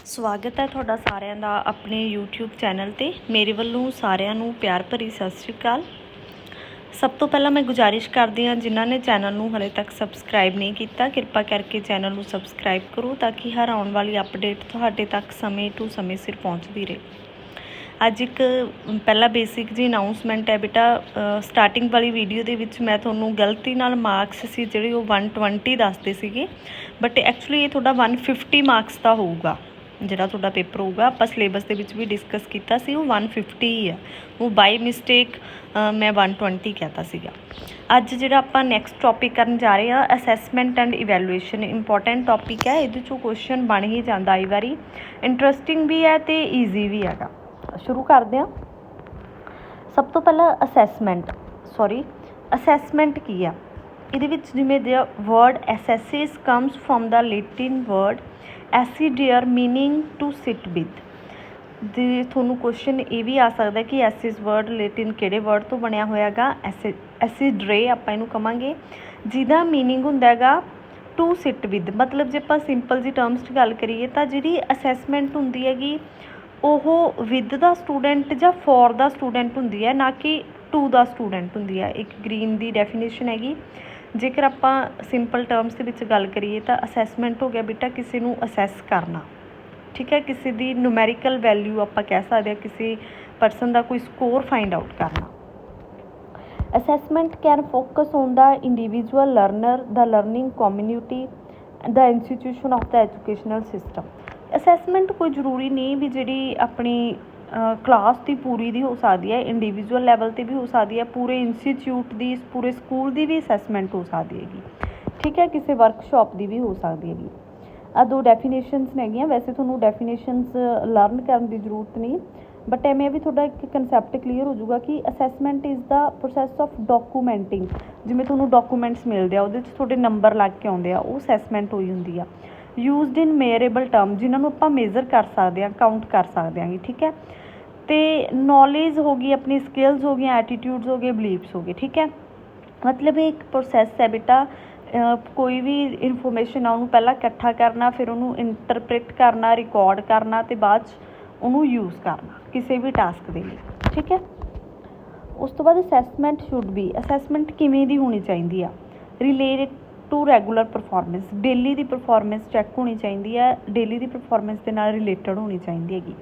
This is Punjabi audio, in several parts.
ਸਵਾਗਤ ਹੈ ਤੁਹਾਡਾ ਸਾਰਿਆਂ ਦਾ ਆਪਣੇ YouTube ਚੈਨਲ ਤੇ। ਮੇਰੇ ਵੱਲੋਂ ਸਾਰਿਆਂ ਨੂੰ ਪਿਆਰ ਭਰੀ ਸਤਿ ਸ਼੍ਰੀ ਅਕਾਲ। ਸਭ ਤੋਂ ਪਹਿਲਾਂ ਮੈਂ ਗੁਜ਼ਾਰਿਸ਼ ਕਰਦੀ ਹਾਂ ਜਿਨ੍ਹਾਂ ਨੇ ਚੈਨਲ ਨੂੰ ਹਲੇ ਤੱਕ ਸਬਸਕ੍ਰਾਈਬ ਨਹੀਂ ਕੀਤਾ, ਕਿਰਪਾ ਕਰਕੇ ਚੈਨਲ ਨੂੰ ਸਬਸਕ੍ਰਾਈਬ ਕਰੋ ਤਾਂ ਕਿ ਹਰ ਆਉਣ ਵਾਲੀ ਅਪਡੇਟ ਤੁਹਾਡੇ ਤੱਕ ਸਮੇਂ ਟੂ ਸਮੇਂ ਸਿਰ ਪਹੁੰਚਦੀ ਰਹੇ। ਅੱਜ ਇੱਕ ਪਹਿਲਾ ਬੇਸਿਕ ਜੀ ਅਨਾਊਂਸਮੈਂਟ ਹੈ ਬੇਟਾ। ਸਟਾਰਟਿੰਗ ਵਾਲੀ ਵੀਡੀਓ ਦੇ ਵਿੱਚ ਮੈਂ ਤੁਹਾਨੂੰ ਗਲਤੀ ਨਾਲ ਮਾਰਕਸ ਸੀ ਜਿਹੜੇ ਉਹ 120 ਦੱਸਦੇ ਸੀਗੇ, ਬਟ ਐਕਚੁਅਲੀ ਇਹ ਤੁਹਾਡਾ 150 ਮਾਰਕਸ ਦਾ ਹੋਊਗਾ। ਜਿਹੜਾ ਤੁਹਾਡਾ ਪੇਪਰ ਹੋਊਗਾ ਆਪਾਂ ਸਿਲੇਬਸ ਦੇ ਵਿੱਚ ਵੀ ਡਿਸਕਸ ਕੀਤਾ ਸੀ, ਉਹ 150 ਹੀ ਆ। ਉਹ ਬਾਈ ਮਿਸਟੇਕ ਮੈਂ 120 ਕਹਿਤਾ ਸੀਗਾ। ਅੱਜ ਜਿਹੜਾ ਆਪਾਂ ਨੈਕਸਟ ਟੌਪਿਕ ਕਰਨ ਜਾ ਰਹੇ ਹਾਂ, assessment and evaluation. Important topic ਹੈ, ਇਹਦੇ 'ਚੋਂ ਕੁਐਸਚਨ ਬਣ ਹੀ ਜਾਂਦਾ ਆਈ ਵਾਰੀ। ਇੰਟਰਸਟਿੰਗ ਵੀ ਹੈ ਅਤੇ ਈਜ਼ੀ ਵੀ ਹੈਗਾ। ਸ਼ੁਰੂ ਕਰਦੇ ਹਾਂ। ਸਭ ਤੋਂ ਪਹਿਲਾਂ ਅਸੈਸਮੈਂਟ ਕੀ ਆ? ਇਹਦੇ ਵਿੱਚ ਜਿਵੇਂ the word assesses comes from the Latin word assidere meaning to sit with. ਜੇ ਤੁਹਾਨੂੰ ਕੁਐਸਚਨ ਇਹ ਵੀ ਆ ਸਕਦਾ ਕਿ ਐਸਿਸ ਵਰਡ ਲੈਟਿਨ ਕਿਹੜੇ ਵਰਡ ਤੋਂ ਬਣਿਆ ਹੋਇਆ ਹੈਗਾ? ਐਸੀਡਰੇ ਆਪਾਂ ਇਹਨੂੰ ਕਹਾਂਗੇ, ਜਿਹਦਾ ਮੀਨਿੰਗ ਹੁੰਦਾ ਹੈਗਾ ਟੂ ਸਿਟ ਵਿਦ। ਮਤਲਬ ਜੇ ਆਪਾਂ ਸਿੰਪਲ ਜੀ ਟਰਮਸ 'ਚ ਗੱਲ ਕਰੀਏ ਤਾਂ ਜਿਹੜੀ ਅਸੈਸਮੈਂਟ ਹੁੰਦੀ ਹੈਗੀ ਉਹ ਵਿਦ ਦਾ ਸਟੂਡੈਂਟ ਜਾਂ ਫੋਰ ਦਾ ਸਟੂਡੈਂਟ ਹੁੰਦੀ ਹੈ, ਨਾ ਕਿ ਟੂ ਦਾ ਸਟੂਡੈਂਟ ਹੁੰਦੀ ਹੈ। ਇੱਕ ਗ੍ਰੀਨ ਦੀ ਡੈਫੀਨੇਸ਼ਨ ਹੈਗੀ। ਜੇਕਰ ਆਪਾਂ ਸਿੰਪਲ ਟਰਮਸ ਦੇ ਵਿੱਚ ਗੱਲ ਕਰੀਏ ਤਾਂ ਅਸੈਸਮੈਂਟ ਹੋ ਗਿਆ ਬੇਟਾ ਕਿਸੇ ਨੂੰ ਅਸੈਸ ਕਰਨਾ, ਠੀਕ ਹੈ। ਕਿਸੇ ਦੀ ਨੂਮੈਰੀਕਲ ਵੈਲਿਊ ਆਪਾਂ ਕਹਿ ਸਕਦੇ ਹਾਂ, ਕਿਸੇ ਪਰਸਨ ਦਾ ਕੋਈ ਸਕੋਰ ਫਾਈਂਡ ਆਊਟ ਕਰਨਾ। Assessment can focus on the individual learner, the learning community, the institution of the educational system. Assessment ਕੋਈ ਜ਼ਰੂਰੀ ਨਹੀਂ ਵੀ ਜਿਹੜੀ ਆਪਣੀ ਕਲਾਸ ਦੀ ਪੂਰੀ ਦੀ ਹੋ ਸਕਦੀ ਹੈ, ਇੰਡੀਵਿਜੂਅਲ ਲੈਵਲ 'ਤੇ ਵੀ ਹੋ ਸਕਦੀ ਹੈ, ਪੂਰੇ ਇੰਸਟੀਚਿਊਟ ਦੀ, ਪੂਰੇ ਸਕੂਲ ਦੀ ਵੀ ਅਸੈਸਮੈਂਟ ਹੋ ਸਕਦੀ ਹੈਗੀ, ਠੀਕ ਹੈ। ਕਿਸੇ ਵਰਕਸ਼ਾਪ ਦੀ ਵੀ ਹੋ ਸਕਦੀ ਹੈਗੀ। ਆਹ ਦੋ ਡੈਫੀਨੇਸ਼ਨਸ ਹੈਗੀਆਂ। ਵੈਸੇ ਤੁਹਾਨੂੰ ਡੈਫੀਨੇਸ਼ਨਸ ਲਰਨ ਕਰਨ ਦੀ ਜ਼ਰੂਰਤ ਨਹੀਂ, ਬਟ ਐਵੇਂ ਵੀ ਤੁਹਾਡਾ ਇੱਕ ਕੰਸੈਪਟ ਕਲੀਅਰ ਹੋ ਜਾਊਗਾ ਕਿ assessment is the process of documenting. ਜਿਵੇਂ ਤੁਹਾਨੂੰ ਡਾਕੂਮੈਂਟਸ ਮਿਲਦੇ ਆ, ਉਹਦੇ 'ਚ ਤੁਹਾਡੇ ਨੰਬਰ ਲੱਗ ਕੇ ਆਉਂਦੇ ਆ, ਉਹ ਅਸੈਸਮੈਂਟ ਹੋਈ ਹੁੰਦੀ ਆ। ਯੂਜ਼ਡ ਇਨ ਮੇਅਰੇਬਲ ਟਰਮ, ਜਿਨ੍ਹਾਂ ਨੂੰ ਆਪਾਂ ਮੇਜ਼ਰ ਕਰ ਸਕਦੇ ਹਾਂ, ਕਾਊਂਟ ਕਰ ਸਕਦੇ ਹਾਂ, ਠੀਕ ਹੈ। ਅਤੇ ਨੌਲੇਜ ਹੋ ਗਈ, ਆਪਣੀ ਸਕਿੱਲਸ ਹੋ ਗਈਆਂ, ਐਟੀਟਿਊਡਸ ਹੋ ਗਏ, ਬਲੀਫਸ ਹੋ ਗਏ, ਠੀਕ ਹੈ। ਮਤਲਬ ਇਹ ਇੱਕ ਪ੍ਰੋਸੈਸ ਹੈ ਬੇਟਾ। ਕੋਈ ਵੀ ਇਨਫੋਰਮੇਸ਼ਨ ਆ ਉਹਨੂੰ ਪਹਿਲਾਂ ਇਕੱਠਾ ਕਰਨਾ, ਫਿਰ ਉਹਨੂੰ ਇੰਟਰਪ੍ਰੀਟ ਕਰਨਾ, ਰਿਕਾਰਡ ਕਰਨਾ ਅਤੇ ਬਾਅਦ 'ਚ ਉਹਨੂੰ ਯੂਜ਼ ਕਰਨਾ ਕਿਸੇ ਵੀ ਟਾਸਕ ਦੇ ਲਈ, ਠੀਕ ਹੈ। ਉਸ ਤੋਂ ਬਾਅਦ ਅਸੈਸਮੈਂਟ ਸ਼ੁੱਡ ਬੀ। ਅਸੈਸਮੈਂਟ ਕਿਵੇਂ ਦੀ ਹੋਣੀ ਚਾਹੀਦੀ ਆ? Related to regular performance. Daily ਦੀ ਪਰਫੋਰਮੈਂਸ ਚੈੱਕ ਹੋਣੀ ਚਾਹੀਦੀ ਹੈ, ਡੇਲੀ ਦੀ ਪਰਫੋਰਮੈਂਸ ਦੇ ਨਾਲ ਰਿਲੇਟਡ ਹੋਣੀ ਚਾਹੀਦੀ ਹੈਗੀ।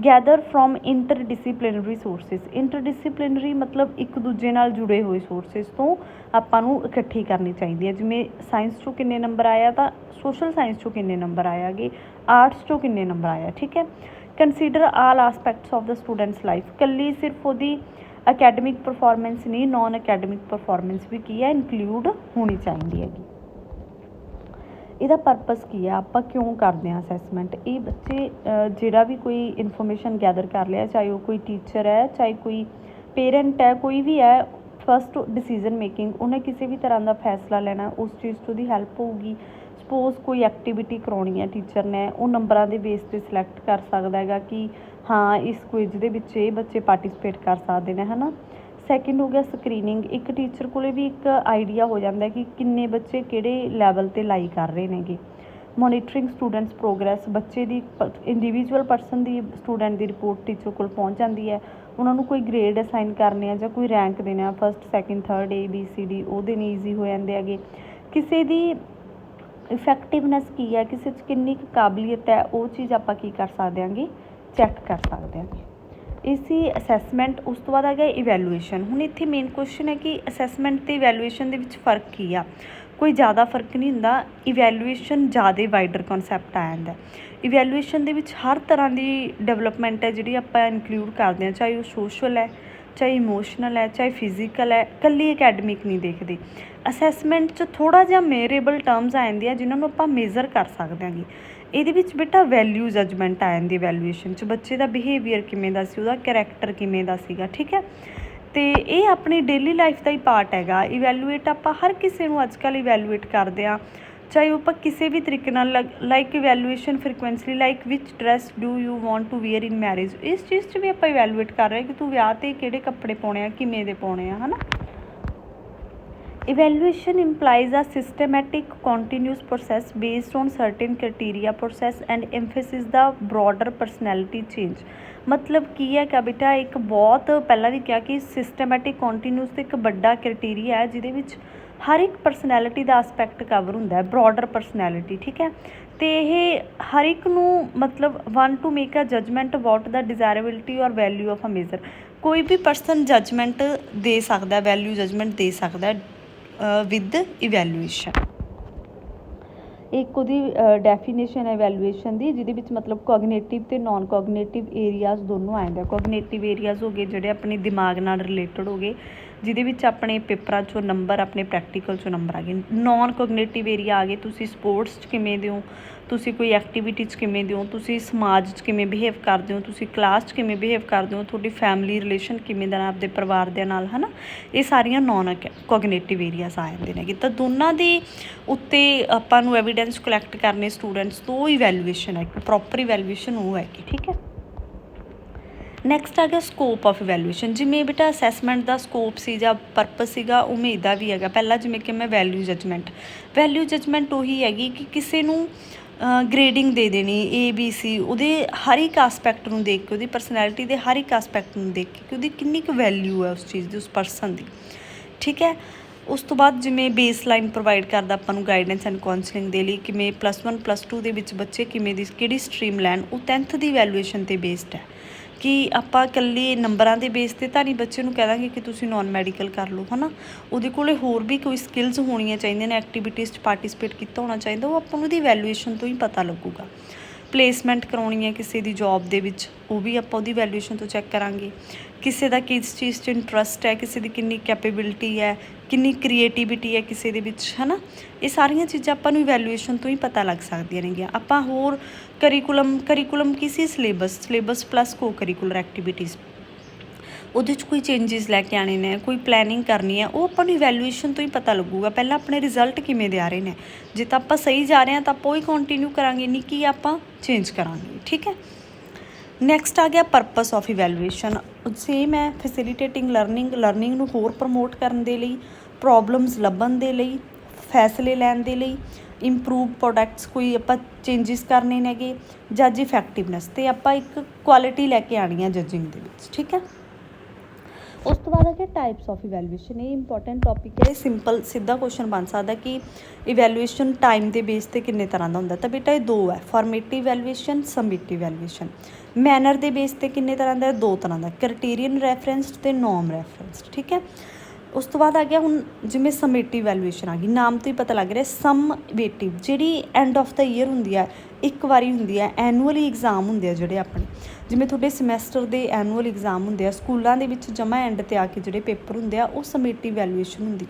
Gather from interdisciplinary sources. Interdisciplinary ਮਤਲਬ ਇੱਕ ਦੂਜੇ ਨਾਲ ਜੁੜੇ ਹੋਏ ਸੋਰਸਿਸ ਤੋਂ ਆਪਾਂ ਨੂੰ ਇਕੱਠੀ ਕਰਨੀ ਚਾਹੀਦੀ ਹੈ। ਜਿਵੇਂ ਸਾਇੰਸ 'ਚੋਂ ਕਿੰਨੇ ਨੰਬਰ ਆਇਆ ਤਾਂ ਸੋਸ਼ਲ ਸਾਇੰਸ 'ਚੋਂ ਕਿੰਨੇ ਨੰਬਰ ਆਇਆ ਗੇ, ਆਰਟਸ 'ਚੋਂ ਕਿੰਨੇ ਨੰਬਰ ਆਇਆ, ਠੀਕ ਹੈ। Consider all aspects of the students life. ਇਕੱਲੀ ਸਿਰਫ ਉਹਦੀ ਅਕੈਡਮਿਕ ਪਰਫੋਰਮੈਂਸ ਨਹੀਂ, ਨੋਨ ਅਕੈਡਮਿਕ ਪਰਫੋਰਮੈਂਸ ਵੀ ਕੀ ਹੈ, ਇਨਕਲੂਡ ਹੋਣੀ ਚਾਹੀਦੀ ਹੈਗੀ। ਇਹਦਾ ਪਰਪਸ ਕੀ ਹੈ? ਆਪਾਂ ਕਿਉਂ ਕਰਦੇ ਹਾਂ ਅਸੈਸਮੈਂਟ? ਇਹ ਬੱਚੇ ਜਿਹੜਾ ਵੀ ਕੋਈ ਇਨਫੋਰਮੇਸ਼ਨ ਗੈਦਰ ਕਰ ਲਿਆ, ਚਾਹੇ ਉਹ ਕੋਈ ਟੀਚਰ ਹੈ, ਚਾਹੇ ਕੋਈ ਪੇਰੈਂਟ ਹੈ, ਕੋਈ ਵੀ ਹੈ, ਫਸਟ ਡਿਸੀਜ਼ਨ ਮੇਕਿੰਗ, ਉਹਨੇ ਕਿਸੇ ਵੀ ਤਰ੍ਹਾਂ ਦਾ ਫੈਸਲਾ ਲੈਣਾ, ਉਸ ਚੀਜ਼ 'ਚ ਉਹਦੀ ਹੈਲਪ ਹੋਊਗੀ। ਸਪੋਜ਼ ਕੋਈ ਐਕਟੀਵਿਟੀ ਕਰਾਉਣੀ ਹੈ ਟੀਚਰ ਨੇ, ਉਹ ਨੰਬਰਾਂ ਦੇ ਬੇਸ 'ਤੇ ਸਿਲੈਕਟ ਕਰ ਸਕਦਾ ਹੈਗਾ ਕਿ ਹਾਂ ਇਸ ਕੁਇਜ਼ ਦੇ ਵਿੱਚ ਇਹ ਬੱਚੇ ਪਾਰਟੀਸਪੇਟ ਕਰ ਸਕਦੇ ਨੇ, ਹੈ ਨਾ। ਸੈਕਿੰਡ ਹੋ ਗਿਆ ਸਕਰੀਨਿੰਗ। ਇੱਕ ਟੀਚਰ ਕੋਲ ਵੀ ਇੱਕ ਆਈਡੀਆ ਹੋ ਜਾਂਦਾ ਕਿ ਕਿੰਨੇ ਬੱਚੇ ਕਿਹੜੇ ਲੈਵਲ 'ਤੇ ਲਾਈ ਕਰ ਰਹੇ ਨੇਗੇ। Monitoring students progress. ਬੱਚੇ ਦੀ ਇੰਡੀਵਿਜੂਅਲ ਪਰਸਨ ਦੀ, ਸਟੂਡੈਂਟ ਦੀ ਰਿਪੋਰਟ ਟੀਚਰ ਕੋਲ ਪਹੁੰਚ ਜਾਂਦੀ ਹੈ। ਉਹਨਾਂ ਨੂੰ ਕੋਈ ਗ੍ਰੇਡ ਅਸਾਈਨ ਕਰਨੇ ਆ ਜਾਂ ਕੋਈ ਰੈਂਕ ਦੇਣਾ, ਫਸਟ, ਸੈਕਿੰਡ, ਥਰਡ, ABCD, ਉਹ ਦੇਣੇ ਈਜ਼ੀ ਹੋ ਜਾਂਦੇ ਹੈਗੇ। ਕਿਸੇ ਦੀ ਇਫੈਕਟਿਵਨੈਸ ਕੀ ਹੈ, ਕਿਸੇ 'ਚ ਕਿੰਨੀ ਕੁ ਕਾਬਲੀਅਤ ਹੈ, ਉਹ ਚੀਜ਼ ਆਪਾਂ ਕੀ ਕਰ ਸਕਦੇ ਹਾਂਗੇ, ਚੈੱਕ ਕਰ ਸਕਦੇ ਹਾਂਗੇ। ਇਹ ਸੀ ਅਸੈਸਮੈਂਟ। ਉਸ ਤੋਂ ਬਾਅਦ ਆ ਗਿਆ ਇਵੈਲੂਏਸ਼ਨ। ਹੁਣ ਇੱਥੇ ਮੇਨ ਕੁਐਸਚਨ ਹੈ ਕਿ ਅਸੈਸਮੈਂਟ ਅਤੇ ਇਵੈਲੂਏਸ਼ਨ ਦੇ ਵਿੱਚ ਫ਼ਰਕ ਕੀ ਆ? ਕੋਈ ਜ਼ਿਆਦਾ ਫਰਕ ਨਹੀਂ ਹੁੰਦਾ। ਇਵੈਲੂਏਸ਼ਨ ਜ਼ਿਆਦਾ ਵਾਈਡਰ ਕਨਸੈਪਟ ਆ ਜਾਂਦਾ। ਇਵੈਲੂਏਸ਼ਨ ਦੇ ਵਿੱਚ ਹਰ ਤਰ੍ਹਾਂ ਦੀ ਡਿਵੈਲਪਮੈਂਟ ਹੈ ਜਿਹੜੀ ਆਪਾਂ ਇਨਕਲੂਡ ਕਰਦੇ ਹਾਂ, ਚਾਹੇ ਉਹ ਸੋਸ਼ਲ ਹੈ, ਚਾਹੇ ਇਮੋਸ਼ਨਲ ਹੈ, ਚਾਹੇ ਫਿਜ਼ੀਕਲ ਹੈ, ਇਕੱਲੀ ਅਕੈਡਮਿਕ ਨਹੀਂ ਦੇਖਦੇ। ਅਸੈਸਮੈਂਟ 'ਚ ਥੋੜ੍ਹਾ ਜਿਹਾ ਮੇਅਰੇਬਲ ਟਰਮਸ ਆ ਜਾਂਦੀਆਂ ਜਿਹਨਾਂ ਨੂੰ ਆਪਾਂ ਮੇਜ਼ਰ ਕਰ ਸਕਦੇ ਹਾਂਗੇ। ਇਹਦੇ ਵਿੱਚ ਬੇਟਾ ਵੈਲਿਊ ਜਜਮੈਂਟ ਆ ਜਾਂਦੀ ਵੈਲੂਏਸ਼ਨ 'ਚ। ਬੱਚੇ ਦਾ ਬਿਹੇਵੀਅਰ ਕਿਵੇਂ ਦਾ ਸੀ, ਉਹਦਾ ਕਰੈਕਟਰ ਕਿਵੇਂ ਦਾ ਸੀਗਾ, ਠੀਕ ਹੈ। ਅਤੇ ਇਹ ਆਪਣੀ ਡੇਲੀ ਲਾਈਫ ਦਾ ਹੀ ਪਾਰਟ ਹੈਗਾ। ਇਵੈਲੂਏਟ ਆਪਾਂ ਹਰ ਕਿਸੇ ਨੂੰ ਅੱਜ ਕੱਲ੍ਹ ਇਵੈਲੂਏਟ ਕਰਦੇ ਹਾਂ, ਚਾਹੇ ਉਹ ਆਪਾਂ ਕਿਸੇ ਵੀ ਤਰੀਕੇ ਨਾਲ like evaluation frequently, like which dress do you want to wear in marriage. ਇਸ ਚੀਜ਼ 'ਚ ਵੀ ਆਪਾਂ ਇਵੈਲੂਏਟ ਕਰ ਰਹੇ ਕਿ ਤੂੰ ਵਿਆਹ 'ਤੇ ਕਿਹੜੇ ਕੱਪੜੇ ਪਾਉਣੇ ਆ, ਕਿਵੇਂ ਦੇ ਪਾਉਣੇ ਆ, ਹੈ ਨਾ। Evaluation implies a systematic, continuous process based on certain criteria, process and emphasis the broader personality change। मतलब ਕੀ ਹੈਗਾ ਬੇਟਾ, ਇੱਕ ਬਹੁਤ ਪਹਿਲਾਂ ਵੀ ਕਿਹਾ ਕਿ ਸਿਸਟਮੈਟਿਕ ਕੰਟੀਨਿਊਸ ਤੇ ਇੱਕ ਵੱਡਾ ਕ੍ਰਾਈਟੇਰੀਆ ਹੈ ਜਿਹਦੇ ਵਿੱਚ ਹਰ ਇੱਕ ਪਰਸਨੈਲਿਟੀ ਦਾ ਐਸਪੈਕਟ ਕਵਰ ਹੁੰਦਾ ਹੈ, ਬਰੋਡਰ ਪਰਸਨੈਲਿਟੀ, ਠੀਕ ਹੈ। ਅਤੇ ਇਹ ਹਰ ਇੱਕ ਨੂੰ ਮਤਲਬ one to make a judgement about the desirability or value of a major. ਕੋਈ ਵੀ ਪਰਸਨ ਜਜਮੈਂਟ ਦੇ ਸਕਦਾ, ਵੈਲਿਊ ਜਜਮੈਂਟ ਦੇ ਸਕਦਾ ਵਿਦ ਇਵੈਲੂਏਸ਼ਨ। ਇੱਕ ਉਹਦੀ ਡੈਫੀਨੇਸ਼ਨ ਹੈ ਇਵੈਲੂਏਸ਼ਨ ਦੀ, ਜਿਹਦੇ ਵਿੱਚ ਮਤਲਬ ਕੋਗਨੇਟਿਵ ਅਤੇ ਨੋਨ ਕੋਗਨੇਟਿਵ ਏਰੀਆਜ਼ ਦੋਨੋਂ ਆ ਜਾਂਦੇ। ਕੋਗਨੇਟਿਵ ਏਰੀਆਜ਼ ਹੋ ਗਏ ਜਿਹੜੇ ਆਪਣੇ ਦਿਮਾਗ ਨਾਲ ਰਿਲੇਟਡ ਹੋ ਗਏ, ਜਿਹਦੇ ਵਿੱਚ ਆਪਣੇ ਪੇਪਰਾਂ 'ਚੋਂ ਨੰਬਰ, ਆਪਣੇ ਪ੍ਰੈਕਟੀਕਲ 'ਚੋਂ ਨੰਬਰ ਆ ਗਏ। ਨੋਨ ਕੋਗਨੇਟਿਵ ਏਰੀਆ ਆ ਗਏ, ਤੁਸੀਂ ਸਪੋਰਟਸ 'ਚ ਕਿਵੇਂ ਦੇ ਹੋ, ਤੁਸੀਂ ਕੋਈ ਐਕਟੀਵਿਟੀ 'ਚ ਕਿਵੇਂ ਦੇ ਹੋ, ਤੁਸੀਂ ਸਮਾਜ 'ਚ ਕਿਵੇਂ ਬਿਹੇਵ ਕਰਦੇ ਹੋ, ਤੁਸੀਂ ਕਲਾਸ 'ਚ ਕਿਵੇਂ ਬਿਹੇਵ ਕਰਦੇ ਹੋ, ਤੁਹਾਡੀ ਫੈਮਿਲੀ ਰਿਲੇਸ਼ਨ ਕਿਵੇਂ ਦਾ ਆਪਦੇ ਪਰਿਵਾਰ ਦੇ ਨਾਲ, ਹੈ ਨਾ। ਇਹ ਸਾਰੀਆਂ ਨੋਨ ਕੋਗਨੇਟਿਵ ਏਰੀਆਜ਼ ਆ ਜਾਂਦੇ ਨੇ। ਤਾਂ ਦੋਨਾਂ ਦੇ ਉੱਤੇ ਆਪਾਂ ਨੂੰ ਐਵੀਡੈਂਸ ਕਲੈਕਟ ਕਰਨੇ ਸਟੂਡੈਂਟਸ ਤੋਂ ਇਵੈਲੂਏਸ਼ਨ ਹੈ, ਇੱਕ ਪ੍ਰੋਪਰ ਇਵੈਲੂਏਸ਼ਨ ਉਹ ਹੈਗੀ, ਠੀਕ ਹੈ। ਨੈਕਸਟ ਆ ਗਿਆ ਸਕੋਪ ਆਫ ਇਵੈਲੂਏਸ਼ਨ। ਜਿਵੇਂ ਬੇਟਾ ਅਸੈਸਮੈਂਟ ਦਾ ਸਕੋਪ ਸੀ ਜਾਂ ਪਰਪਸ ਸੀਗਾ, ਉਵੇਂ ਇਹਦਾ ਵੀ ਹੈਗਾ। ਪਹਿਲਾਂ ਜਿਵੇਂ ਕਿ ਮੈਂ ਵੈਲਿਊ ਜਜਮੈਂਟ ਉਹੀ ਹੈਗੀ ਕਿ ਕਿਸੇ ਨੂੰ ਗ੍ਰੇਡਿੰਗ ਦੇ ਦੇਣੀ ABC, ਉਹਦੇ ਹਰ ਇੱਕ ਆਸਪੈਕਟ ਨੂੰ ਦੇਖ ਕੇ, ਉਹਦੀ ਪਰਸਨੈਲਿਟੀ ਦੇ ਹਰ ਇੱਕ ਆਸਪੈਕਟ ਨੂੰ ਦੇਖ ਕੇ ਕਿ ਉਹਦੀ ਕਿੰਨੀ ਕੁ ਵੈਲਿਊ ਹੈ ਉਸ ਚੀਜ਼ ਦੀ, ਉਸ ਪਰਸਨ ਦੀ, ਠੀਕ ਹੈ। ਉਸ ਤੋਂ ਬਾਅਦ ਜਿਵੇਂ ਬੇਸ ਲਾਈਨ ਪ੍ਰੋਵਾਈਡ ਕਰਦਾ ਆਪਾਂ ਨੂੰ ਗਾਈਡੈਂਸ ਐਂਡ ਕਾਉਂਸਲਿੰਗ ਦੇ ਲਈ, ਕਿਵੇਂ +1 +2 ਦੇ ਵਿੱਚ ਬੱਚੇ ਕਿਵੇਂ ਦੀ ਕਿਹੜੀ ਸਟਰੀਮ ਲੈਣ, ਉਹ 10th ਦੀ ਵੈਲੂਏਸ਼ਨ 'ਤੇ ਬੇਸਡ ਹੈ। ਕਿ ਆਪਾਂ ਇਕੱਲੇ ਨੰਬਰਾਂ ਦੇ ਬੇਸ 'ਤੇ ਤਾਂ ਨਹੀਂ ਬੱਚੇ ਨੂੰ ਕਹਿ ਦਾਂਗੇ ਕਿ ਤੁਸੀਂ ਨੋਨ ਮੈਡੀਕਲ ਕਰ ਲਓ, ਹੈ ਨਾ। ਉਹਦੇ ਕੋਲ ਹੋਰ ਵੀ ਕੋਈ ਸਕਿੱਲਸ ਹੋਣੀਆਂ ਚਾਹੀਦੀਆਂ ਨੇ, ਐਕਟੀਵਿਟੀਜ਼ 'ਚ ਪਾਰਟੀਸਪੇਟ ਕੀਤਾ ਹੋਣਾ ਚਾਹੀਦਾ, ਉਹ ਆਪਾਂ ਨੂੰ ਉਹਦੀ ਵੈਲੂਏਸ਼ਨ ਤੋਂ ਹੀ ਪਤਾ ਲੱਗੂਗਾ। ਪਲੇਸਮੈਂਟ ਕਰਾਉਣੀ ਹੈ ਕਿਸੇ ਦੀ ਜੋਬ ਦੇ ਵਿੱਚ, ਉਹ ਵੀ ਆਪਾਂ ਉਹਦੀ ਵੈਲੂਏਸ਼ਨ ਤੋਂ ਚੈੱਕ ਕਰਾਂਗੇ। ਕਿਸੇ ਦਾ ਕਿਸ ਚੀਜ਼ 'ਚ ਇੰਟਰਸਟ ਹੈ, ਕਿਸੇ ਦੀ ਕਿੰਨੀ ਕੈਪੇਬਿਲਿਟੀ ਹੈ, ਕਿੰਨੀ ਕ੍ਰੀਏਟੀਵਿਟੀ ਹੈ ਕਿਸੇ ਦੇ ਵਿੱਚ, ਹੈ ਨਾ। ਇਹ ਸਾਰੀਆਂ ਚੀਜ਼ਾਂ ਆਪਾਂ ਨੂੰ ਇਵੈਲੂਏਸ਼ਨ ਤੋਂ ਹੀ ਪਤਾ ਲੱਗ ਸਕਦੀਆਂ ਨੇਗੀਆਂ। ਆਪਾਂ ਹੋਰ ਕਰੀਕੂਲਮ ਕੀ ਸੀ, ਸਿਲੇਬਸ ਪਲੱਸ ਕੋ ਕਰੀਕੂਲਰ ਐਕਟੀਵਿਟੀਜ਼, ਉਹਦੇ 'ਚ ਕੋਈ ਚੇਂਜਿਸ ਲੈ ਕੇ ਆਉਣੇ ਨੇ, ਕੋਈ ਪਲੈਨਿੰਗ ਕਰਨੀ ਹੈ, ਉਹ ਆਪਾਂ ਨੂੰ ਇਵੈਲੂਏਸ਼ਨ ਤੋਂ ਹੀ ਪਤਾ ਲੱਗੂਗਾ। ਪਹਿਲਾਂ ਆਪਣੇ ਰਿਜ਼ਲਟ ਕਿਵੇਂ ਦੇ ਆ ਰਹੇ ਨੇ, ਜੇ ਤਾਂ ਆਪਾਂ ਸਹੀ ਜਾ ਰਹੇ ਹਾਂ ਤਾਂ ਆਪਾਂ ਉਹੀ ਕੰਟੀਨਿਊ ਕਰਾਂਗੇ, ਨਹੀਂ ਕਿ ਆਪਾਂ ਚੇਂਜ ਕਰਾਂਗੇ, ਠੀਕ ਹੈ। ਨੈਕਸਟ ਆ ਗਿਆ ਪਰਪਸ ਆਫ ਇਵੈਲੂਏਸ਼ਨ। ਸੇਮ ਹੈ, ਫੈਸਿਲੀਟੇਟਿੰਗ ਲਰਨਿੰਗ ਨੂੰ ਹੋਰ ਪ੍ਰਮੋਟ ਕਰਨ ਦੇ ਲਈ, ਪ੍ਰੋਬਲਮਸ ਲੱਭਣ ਦੇ ਲਈ, ਫੈਸਲੇ ਲੈਣ ਦੇ ਲਈ, ਇੰਪਰੂਵ ਪ੍ਰੋਡਕਟਸ, ਕੋਈ ਆਪਾਂ ਚੇਂਜਿਸ ਕਰਨੇ ਨੇਗੇ, ਜੱਜ ਇਫੈਕਟਿਵਨੈਸ, ਅਤੇ ਆਪਾਂ ਇੱਕ ਕੁਆਲਿਟੀ ਲੈ ਕੇ ਆਉਣੀ ਹੈ ਜੱਜਿੰਗ ਦੇ ਵਿੱਚ, ਠੀਕ ਹੈ। ਉਸ ਤੋਂ ਬਾਅਦ ਆ ਗਿਆ ਟਾਈਪਸ ਆਫ ਇਵੈਲੂਏਸ਼ਨ। ਇਹ ਇੰਪੋਰਟੈਂਟ ਟੌਪਿਕ ਹੈ। ਸਿੰਪਲ ਸਿੱਧਾ ਕੁਐਸਚਨ ਬਣ ਸਕਦਾ ਕਿ ਇਵੈਲੂਏਸ਼ਨ ਟਾਈਮ ਦੇ ਬੇਸ 'ਤੇ ਕਿੰਨੇ ਤਰ੍ਹਾਂ ਦਾ ਹੁੰਦਾ। ਤਾਂ ਬੇਟਾ ਇਹ ਦੋ ਹੈ, ਫਾਰਮੇਟਿਵ ਇਵੈਲੂਏਸ਼ਨ, ਸਮੇਟਿਵ ਇਵੈਲੂਏਸ਼ਨ। ਮੈਨਰ ਦੇ ਬੇਸ 'ਤੇ ਕਿੰਨੇ ਤਰ੍ਹਾਂ ਦਾ, ਦੋ ਤਰ੍ਹਾਂ ਦਾ, ਕ੍ਰਾਈਟੇਰੀਅਨ ਰੈਫਰੈਂਸਡ ਅਤੇ ਨੋਰਮ ਰੈਫਰੈਂਸਡ, ਠੀਕ ਹੈ। ਉਸ ਤੋਂ ਬਾਅਦ ਆ ਗਿਆ ਹੁਣ ਜਿਵੇਂ ਸਮੇਟਿਵ ਇਵੈਲੂਏਸ਼ਨ ਆ ਗਈ, ਨਾਮ ਤੋਂ ਹੀ ਪਤਾ ਲੱਗ ਰਿਹਾ। ਸਮਵੇਟਿਵ ਜਿਹੜੀ ਐਂਡ ਆਫ ਦਾ ਈਅਰ ਹੁੰਦੀ ਹੈ, ਇੱਕ ਵਾਰੀ ਹੁੰਦੀ ਹੈ, ਐਨੂਅਲੀ ਐਗਜ਼ਾਮ ਹੁੰਦੇ ਆ ਜਿਹੜੇ ਆਪਣੇ, ਜਿਵੇਂ ਤੁਹਾਡੇ ਸਮੈਸਟਰ ਦੇ ਐਨੂਅਲ ਐਗਜ਼ਾਮ ਹੁੰਦੇ ਆ ਸਕੂਲਾਂ ਦੇ ਵਿੱਚ, ਜਮ੍ਹਾਂ ਐਂਡ 'ਤੇ ਆ ਕੇ ਜਿਹੜੇ ਪੇਪਰ ਹੁੰਦੇ ਆ, ਉਹ ਸਮੇਟਿਵ ਇਵੈਲੂਏਸ਼ਨ ਹੁੰਦੀ।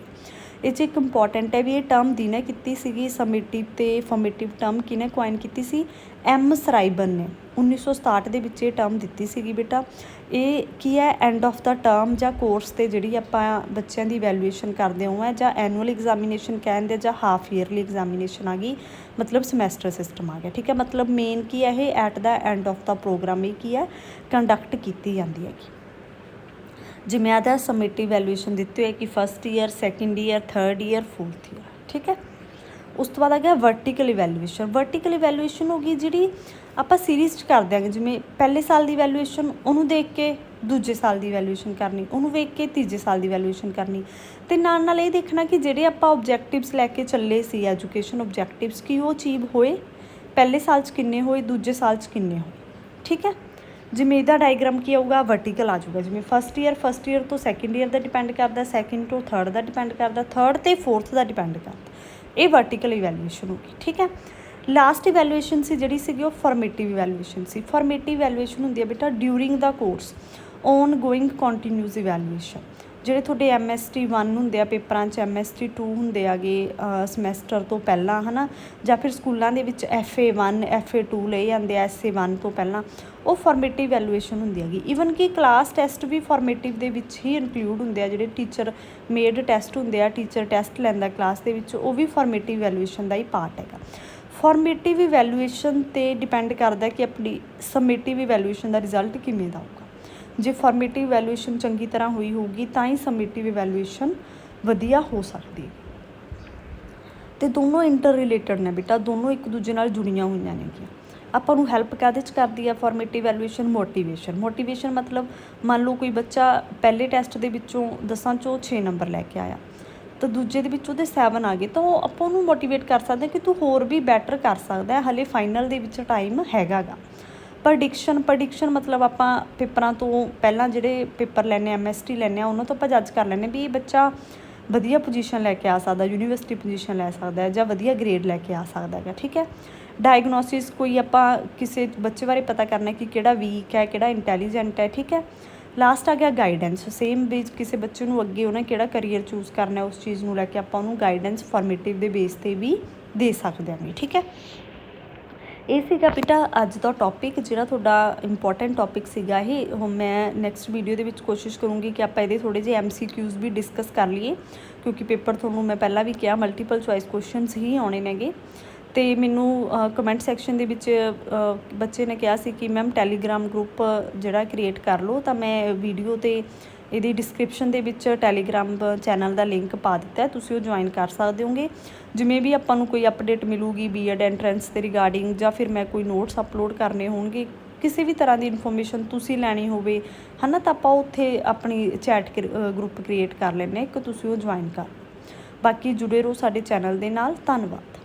ਇਹ 'ਚ ਇੱਕ ਇੰਪੋਰਟੈਂਟ ਹੈ ਵੀ ਇਹ ਟਰਮ ਜਿਹਨੇ ਕੀਤੀ ਸੀਗੀ ਸਮੇਟਿਵ ਅਤੇ ਫੋਰਮੇਟਿਵ ਟਰਮ, ਕਿਹਨੇ ਕੁਆਇਨ ਕੀਤੀ ਸੀ, M. ਸਰਾਈਬਨ ਨੇ 1967 ਦੇ ਵਿੱਚ ਇਹ ਟਰਮ ਦਿੱਤੀ ਸੀਗੀ ਬੇਟਾ। ਇਹ ਕੀ ਹੈ, ਐਂਡ ਆਫ ਦਾ ਟਰਮ ਜਾਂ ਕੋਰਸ 'ਤੇ ਜਿਹੜੀ ਆਪਾਂ ਬੱਚਿਆਂ ਦੀ ਇਵੈਲੂਏਸ਼ਨ ਕਰਦੇ ਹੋ ਹੈ, ਜਾਂ ਐਨੂਅਲ ਐਗਜ਼ਾਮੀਨੇਸ਼ਨ ਕਹਿੰਦੇ, ਜਾਂ ਹਾਫ ਈਅਰਲੀ ਐਗਜ਼ਾਮੀਨੇਸ਼ਨ ਆ ਗਈ, ਮਤਲਬ ਸਮੈਸਟਰ ਸਿਸਟਮ ਆ ਗਿਆ, ਠੀਕ ਹੈ। ਮਤਲਬ ਮੇਨ ਕੀ ਹੈ, ਇਹ at the end of the program ਇਹ ਕੀ ਹੈ, ਕੰਡਕਟ ਕੀਤੀ ਜਾਂਦੀ ਹੈਗੀ। ਜਿਵੇਂ ਆਦਾ ਸਮੇਟਿਵ ਇਵੈਲੂਏਸ਼ਨ ਦਿੱਤੀ ਹੋਈ ਕਿ first year, second year, third year, fourth year, ਠੀਕ ਹੈ। ਉਸ ਤੋਂ ਬਾਅਦ ਆ ਗਿਆ ਵਰਟੀਕਲ ਇਵੈਲੂਏਸ਼ਨ ਹੋ ਗਈ ਜਿਹੜੀ ਆਪਾਂ ਸੀਰੀਜ਼ 'ਚ ਕਰ ਦਿਆਂਗੇ। ਜਿਵੇਂ ਪਹਿਲੇ ਸਾਲ ਦੀ ਇਵੈਲੂਏਸ਼ਨ, ਉਹਨੂੰ ਦੇਖ ਕੇ ਦੂਜੇ ਸਾਲ ਦੀ ਇਵੈਲੂਏਸ਼ਨ ਕਰਨੀ, ਉਹਨੂੰ ਵੇਖ ਕੇ ਤੀਜੇ ਸਾਲ ਦੀ ਇਵੈਲੂਏਸ਼ਨ ਕਰਨੀ, ਅਤੇ ਨਾਲ ਇਹ ਦੇਖਣਾ ਕਿ ਜਿਹੜੇ ਆਪਾਂ ਓਬਜੈਕਟਿਵਸ ਲੈ ਕੇ ਚੱਲੇ ਸੀ, ਐਜੂਕੇਸ਼ਨ ਓਬਜੈਕਟਿਵਸ, ਕੀ ਉਹ ਅਚੀਵ ਹੋਏ, ਪਹਿਲੇ ਸਾਲ 'ਚ ਕਿੰਨੇ ਹੋਏ, ਦੂਜੇ ਸਾਲ 'ਚ ਕਿੰਨੇ ਹੋਏ, ਠੀਕ ਹੈ। ਜਿਵੇਂ ਇਹਦਾ ਡਾਇਗਰਾਮ ਕੀ ਆਊਗਾ, ਵਰਟੀਕਲ ਆ ਜਾਊਗਾ। ਜਿਵੇਂ ਫਸਟ ਈਅਰ ਤੋਂ ਸੈਕਿੰਡ ਈਅਰ ਦਾ ਡਿਪੈਂਡ ਕਰਦਾ, ਸੈਕਿੰਡ ਤੋਂ ਥਰਡ ਦਾ ਡਿਪੈਂਡ ਕਰਦਾ, ਥਰਡ ਅਤੇ ਫੋਰਥ ਦਾ ਡਿਪੈਂਡ ਕਰਦਾ। ਇਹ ਵਰਟੀਕਲ ਇਵੈਲੂਏਸ਼ਨ ਹੋ ਗਈ, ਠੀਕ ਹੈ। ਲਾਸਟ ਇਵੈਲੂਏਸ਼ਨ ਸੀ ਜਿਹੜੀ ਸੀਗੀ ਉਹ ਫਾਰਮੇਟਿਵ ਇਵੈਲੂਏਸ਼ਨ ਸੀ। ਫਾਰਮੇਟਿਵ ਇਵੈਲੂਏਸ਼ਨ ਹੁੰਦੀ ਹੈ ਬੇਟਾ during the course, on going continuous evaluation. ਜਿਹੜੇ ਤੁਹਾਡੇ MST 1 ਹੁੰਦੇ ਆ ਪੇਪਰਾਂ 'ਚ, MST 2 ਹੁੰਦੇ ਆਗੇ ਸਮੈਸਟਰ ਤੋਂ ਪਹਿਲਾਂ, ਹੈ ਨਾ, ਜਾਂ ਫਿਰ ਸਕੂਲਾਂ ਦੇ ਵਿੱਚ FA 1, FA 2 ਲਏ ਜਾਂਦੇ ਆ, SA 1 ਤੋਂ ਪਹਿਲਾਂ, ਉਹ ਫਾਰਮੇਟਿਵ ਇਵੈਲੂਏਸ਼ਨ ਹੁੰਦੀ ਹੈਗੀ। ਈਵਨ ਕਿ ਕਲਾਸ ਟੈਸਟ ਵੀ ਫਾਰਮੇਟਿਵ ਦੇ ਵਿੱਚ ਹੀ ਇਨਕਲੂਡ ਹੁੰਦੇ ਆ, ਜਿਹੜੇ ਟੀਚਰ ਮੇਡ ਟੈਸਟ ਹੁੰਦੇ ਆ, ਟੀਚਰ ਟੈਸਟ ਲੈਂਦਾ ਕਲਾਸ ਦੇ ਵਿੱਚ, ਉਹ ਵੀ ਫਾਰਮੇਟਿਵ ਇਵੈਲੂਏਸ਼ਨ ਦਾ ਹੀ ਪਾਰਟ ਹੈਗਾ। ਫਾਰਮੇਟਿਵ ਇਵੈਲੂਏਸ਼ਨ 'ਤੇ ਡਿਪੈਂਡ ਕਰਦਾ ਕਿ ਆਪਣੀ ਸਮੇਟਿਵ ਇਵੈਲੂਏਸ਼ਨ ਦਾ ਰਿਜ਼ਲਟ ਕਿਵੇਂ ਦਾ ਹੋਊਗਾ। ਜੇ ਫਾਰਮੇਟਿਵ ਇਵੈਲੂਏਸ਼ਨ ਚੰਗੀ ਤਰ੍ਹਾਂ ਹੋਈ ਹੋਊਗੀ ਤਾਂ ਹੀ ਸਮੇਟਿਵ ਇਵੈਲੂਏਸ਼ਨ ਵਧੀਆ ਹੋ ਸਕਦੀ ਹੈ। ਤੇ ਦੋਨੋਂ ਇੰਟਰ ਰਿਲੇਟਡ ਨੇ ਬੇਟਾ, ਦੋਨੋਂ ਇੱਕ ਦੂਜੇ ਨਾਲ ਜੁੜੀਆਂ ਹੋਈਆਂ ਨੇਗੀਆਂ। ਆਪਾਂ ਨੂੰ ਹੈਲਪ ਕਾਹਦੇ 'ਚ ਕਰਦੀ ਆ ਫੋਰਮੇਟਿਵ ਵੈਲੂਏਸ਼ਨ? ਮੋਟੀਵੇਸ਼ਨ ਮਤਲਬ ਮੰਨ ਲਓ ਕੋਈ ਬੱਚਾ ਪਹਿਲੇ ਟੈਸਟ ਦੇ ਵਿੱਚੋਂ 10 ਚੋਂ 6 ਨੰਬਰ ਲੈ ਕੇ ਆਇਆ, ਤਾਂ ਦੂਜੇ ਦੇ ਵਿੱਚ ਉਹਦੇ 7 ਆ ਗਏ, ਤਾਂ ਉਹ ਆਪਾਂ ਉਹਨੂੰ ਮੋਟੀਵੇਟ ਕਰ ਸਕਦੇ ਕਿ ਤੂੰ ਹੋਰ ਵੀ ਬੈਟਰ ਕਰ ਸਕਦਾ ਹੈ, ਹਲੇ ਫਾਈਨਲ ਦੇ ਵਿੱਚ ਟਾਈਮ ਹੈਗਾ ਗਾ। ਪ੍ਰੈਡਿਕਸ਼ਨ ਮਤਲਬ ਆਪਾਂ ਪੇਪਰਾਂ ਤੋਂ ਪਹਿਲਾਂ ਜਿਹੜੇ ਪੇਪਰ ਲੈਂਦੇ MST ਲੈਂਦੇ ਉਹਨਾਂ ਤੋਂ ਆਪਾਂ ਜੱਜ ਕਰ ਲੈਂਦੇ ਵੀ ਇਹ ਬੱਚਾ ਵਧੀਆ ਪੋਜੀਸ਼ਨ ਲੈ ਕੇ ਆ ਸਕਦਾ, ਯੂਨੀਵਰਸਿਟੀ ਪੋਜੀਸ਼ਨ ਲੈ ਸਕਦਾ ਹੈ ਜਾਂ ਵਧੀਆ ਗ੍ਰੇਡ ਲੈ ਕੇ ਆ ਸਕਦਾ ਹੈਗਾ, ਠੀਕ ਹੈ। ਡਾਇਗਨੋਸਿਸ, ਕੋਈ ਆਪਾਂ ਕਿਸੇ ਬੱਚੇ ਬਾਰੇ ਪਤਾ ਕਰਨਾ ਕਿ ਕਿਹੜਾ ਵੀਕ ਹੈ, ਕਿਹੜਾ ਇੰਟੈਲੀਜੈਂਟ ਹੈ, ਠੀਕ ਹੈ। ਲਾਸਟ ਆ ਗਿਆ ਗਾਈਡੈਂਸ, ਸੇਮ ਵੀ ਕਿਸੇ ਬੱਚੇ ਨੂੰ ਅੱਗੇ ਉਹਨੇ ਕਿਹੜਾ ਕਰੀਅਰ ਚੂਜ਼ ਕਰਨਾ, ਉਸ ਚੀਜ਼ ਨੂੰ ਲੈ ਕੇ ਆਪਾਂ ਉਹਨੂੰ ਗਾਈਡੈਂਸ ਫੋਰਮੇਟਿਵ ਦੇ ਬੇਸ 'ਤੇ ਵੀ ਦੇ ਸਕਦੇ ਹਾਂ, ਠੀਕ ਹੈ। ਇਹ ਸੀਗਾ ਬੇਟਾ ਅੱਜ ਦਾ ਟੌਪਿਕ, ਜਿਹੜਾ ਤੁਹਾਡਾ ਇੰਪੋਰਟੈਂਟ ਟੌਪਿਕ ਸੀਗਾ ਇਹ। ਹੁਣ ਮੈਂ ਨੈਕਸਟ ਵੀਡੀਓ ਦੇ ਵਿੱਚ ਕੋਸ਼ਿਸ਼ ਕਰੂੰਗੀ ਕਿ ਆਪਾਂ ਇਹਦੇ ਥੋੜ੍ਹੇ ਜਿਹੇ MCQs ਵੀ ਡਿਸਕਸ ਕਰ ਲਈਏ, ਕਿਉਂਕਿ ਪੇਪਰ ਤੁਹਾਨੂੰ ਮੈਂ ਪਹਿਲਾਂ ਵੀ ਕਿਹਾ ਮਲਟੀਪਲ ਚੋਇਸ ਕੁਐਸਚਨਸ ਹੀ ਆਉਣੇ ਨੇਗੇ। ਅਤੇ ਮੈਨੂੰ ਕਮੈਂਟ ਸੈਕਸ਼ਨ ਦੇ ਵਿੱਚ ਬੱਚੇ ਨੇ ਕਿਹਾ ਸੀ ਕਿ ਮੈਮ ਟੈਲੀਗ੍ਰਾਮ ਗਰੁੱਪ ਜਿਹੜਾ ਕ੍ਰੀਏਟ ਕਰ ਲਓ, ਤਾਂ ਮੈਂ ਵੀਡੀਓ 'ਤੇ ਇਹਦੀ ਡਿਸਕ੍ਰਿਪਸ਼ਨ ਦੇ ਵਿੱਚ ਟੈਲੀਗ੍ਰਾਮ ਚੈਨਲ ਦਾ ਲਿੰਕ ਪਾ ਦਿੱਤਾ, ਤੁਸੀਂ ਉਹ ਜੁਆਇਨ ਕਰ ਸਕਦੇ ਹੋਗੇ। ਜਿਵੇਂ ਵੀ ਆਪਾਂ ਨੂੰ ਕੋਈ ਅਪਡੇਟ ਮਿਲੂਗੀ BEd ਐਂਟਰੈਂਸ ਦੇ ਰਿਗਾਰਡਿੰਗ, ਜਾਂ ਫਿਰ ਮੈਂ ਕੋਈ ਨੋਟਸ ਅਪਲੋਡ ਕਰਨੇ ਹੋਣਗੇ, ਕਿਸੇ ਵੀ ਤਰ੍ਹਾਂ ਦੀ ਇਨਫੋਰਮੇਸ਼ਨ ਤੁਸੀਂ ਲੈਣੀ ਹੋਵੇ ਹੈ ਨਾ, ਤਾਂ ਆਪਾਂ ਉੱਥੇ ਆਪਣੀ ਚੈਟ ਗਰੁੱਪ ਕ੍ਰੀਏਟ ਕਰ ਲੈਂਦੇ ਹਾਂ ਇੱਕ, ਤੁਸੀਂ ਉਹ ਜੁਆਇਨ ਕਰ। ਬਾਕੀ ਜੁੜੇ ਰਹੋ ਸਾਡੇ ਚੈਨਲ ਦੇ ਨਾਲ। ਧੰਨਵਾਦ।